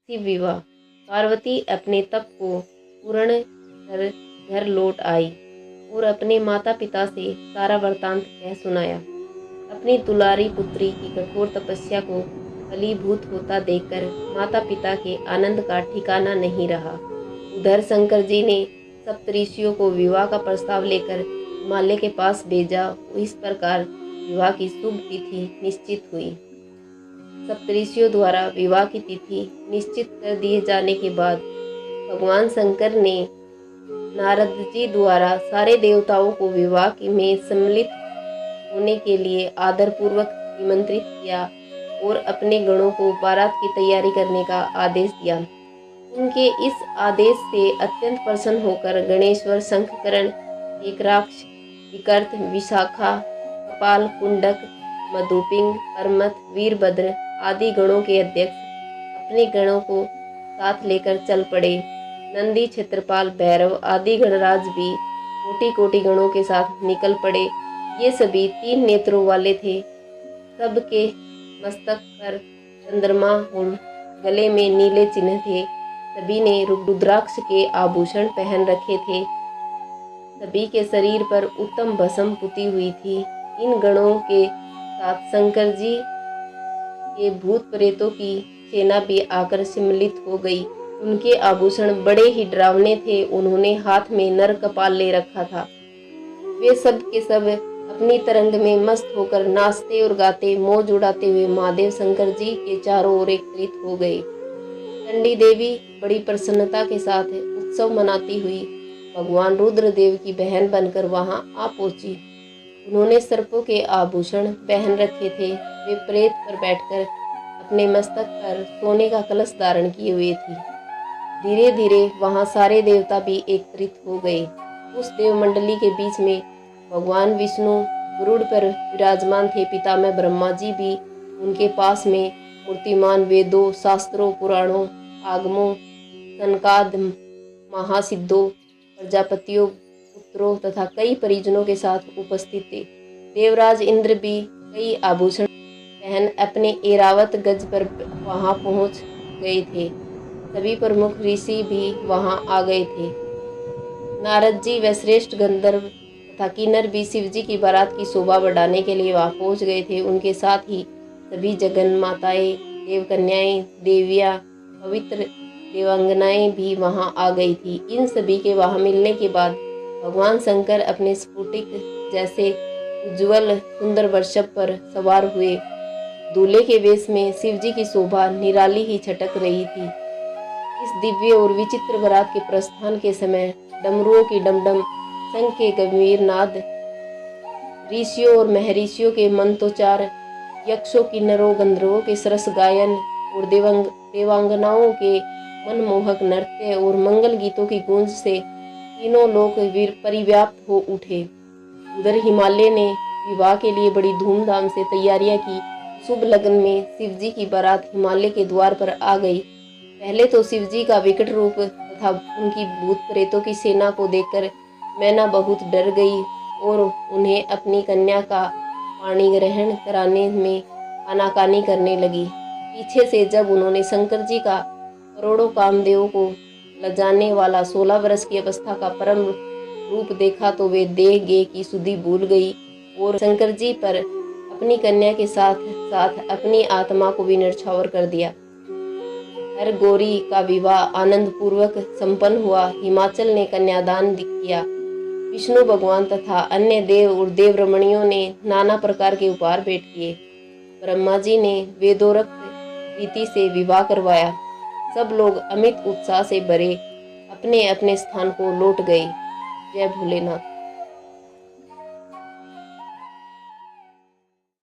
शिव विवाह। पार्वती अपने तप को पूर्ण कर घर लौट आई और अपने माता पिता से सारा वृतांत कह सुनाया। अपनी दुलारी पुत्री की कठोर तपस्या को फलीभूत होता देखकर माता पिता के आनंद का ठिकाना नहीं रहा। उधर शंकर जी ने सप्तऋषियों को विवाह का प्रस्ताव लेकर हिमालय के पास भेजा। इस प्रकार विवाह की शुभ तिथि निश्चित हुई। सप्तऋषियों द्वारा विवाह की तिथि निश्चित कर दिए जाने के बाद भगवान शंकर ने नारद जी द्वारा सारे देवताओं को विवाह में सम्मिलित होने के लिए आदरपूर्वक निमंत्रित किया और अपने गणों को बारात की तैयारी करने का आदेश दिया। उनके इस आदेश से अत्यंत प्रसन्न होकर गणेश्वर, शंखकरण, एकराक्ष, विकर्त, विशाखा, कपाल, कुंडक, मधुपिंग, परमत, वीरभद्र आदि गणों के अध्यक्ष अपने गणों को साथ लेकर चल पड़े। नंदी, क्षेत्रपाल, भैरव आदि गणराज भी कोटि कोटि गणों के साथ निकल पड़े। ये सभी 3 नेत्रों वाले थे। सबके मस्तक पर चंद्रमा और गले में नीले चिन्ह थे। सभी ने रुद्राक्ष के आभूषण पहन रखे थे। सभी के शरीर पर उत्तम भस्म पुती हुई थी। इन गणों के साथ शंकर जी के भूत प्रेतों की सेना भी आकर सम्मिलित हो गई। उनके आभूषण बड़े ही डरावने थे। उन्होंने हाथ में नर कपाल ले रखा था। वे सब के सब अपनी तरंग में मस्त होकर नाचते और गाते, मौज उड़ाते हुए महादेव शंकर जी के चारों ओर एकत्रित हो गए। चंडी देवी बड़ी प्रसन्नता के साथ उत्सव मनाती हुई भगवान रुद्रदेव की बहन बनकर वहां आ पहुंची। उन्होंने सर्पों के आभूषण पहन रखे थे। वे प्रेत पर बैठकर अपने मस्तक पर सोने का कलश धारण किए हुए थी। धीरे धीरे वहां सारे देवता भी एकत्रित हो गए। उस देव मंडली के बीच में भगवान विष्णु गरुड़ पर विराजमान थे। पितामह ब्रह्मा जी भी उनके पास में मूर्तिमान वेदों, शास्त्रों, पुराणों, आगमों, सनकाद, महासिद्धों, प्रजापतियों, पुत्रों तथा कई परिजनों के साथ उपस्थित थे। देवराज इंद्र भी कई आभूषण पहन अपने ऐरावत गज पर वहां पहुंच गए थे। सभी प्रमुख ऋषि भी वहां आ गए थे। नारद जी व श्रेष्ठ गंधर्व तथा किन्नर भी शिव जी की बारात की शोभा बढ़ाने के लिए वहां पहुंच गए थे। उनके साथ ही सभी जगन माताएं, देवकन्याएं, देवियां, पवित्र देवांगनाएं भी वहां आ गई थी। इन सभी के वहां मिलने के बाद भगवान शंकर अपने स्फटिक जैसे उज्ज्वल सुंदर वृषभ पर सवार हुए। दूल्हे के वेश में शिव जी की शोभा निराली ही छटक रही थी। इस दिव्य और विचित्र बारात के प्रस्थान के समय डमरुओं की डमडम, शंख के गंभीर नाद, ऋषियों और महर्षियों के मंत्रोच्चार, यक्षों, किन्नरों, गंधर्वों के सरस गायन और देवांगनाओं के मनमोहक नृत्य और मंगल गीतों की गूंज से तीनों लोक परिव्याप्त हो उठे। उधर हिमालय ने विवाह के लिए बड़ी धूमधाम से तैयारियां की। शुभ लगन में शिव जी की बारात हिमालय के द्वार पर आ गई। पहले तो शिव जी का विकट रूप तथा उनकी भूत प्रेतों की सेना को देखकर मैना बहुत डर गई और उन्हें अपनी कन्या का पाणी ग्रहण कराने में आनाकानी करने लगी। पीछे से जब उन्होंने शंकर जी का करोड़ों कामदेवों को लजाने वाला 16 वर्ष की अवस्था का परम रूप देखा तो वे देह गेह की सुधि भूल गई और शंकर जी पर अपनी कन्या के साथ साथ अपनी आत्मा को भी न्यौछावर कर दिया। हर गौरी का विवाह आनंद पूर्वक संपन्न हुआ। हिमाचल ने कन्यादान किया। विष्णु भगवान तथा अन्य देव और देव रमणियों ने नाना प्रकार के उपहार भेंट किए। ब्रह्मा जी ने वेदोक्त रीति से विवाह करवाया। सब लोग अमित उत्साह से भरे अपने अपने स्थान को लौट गए। जय भोलेनाथ।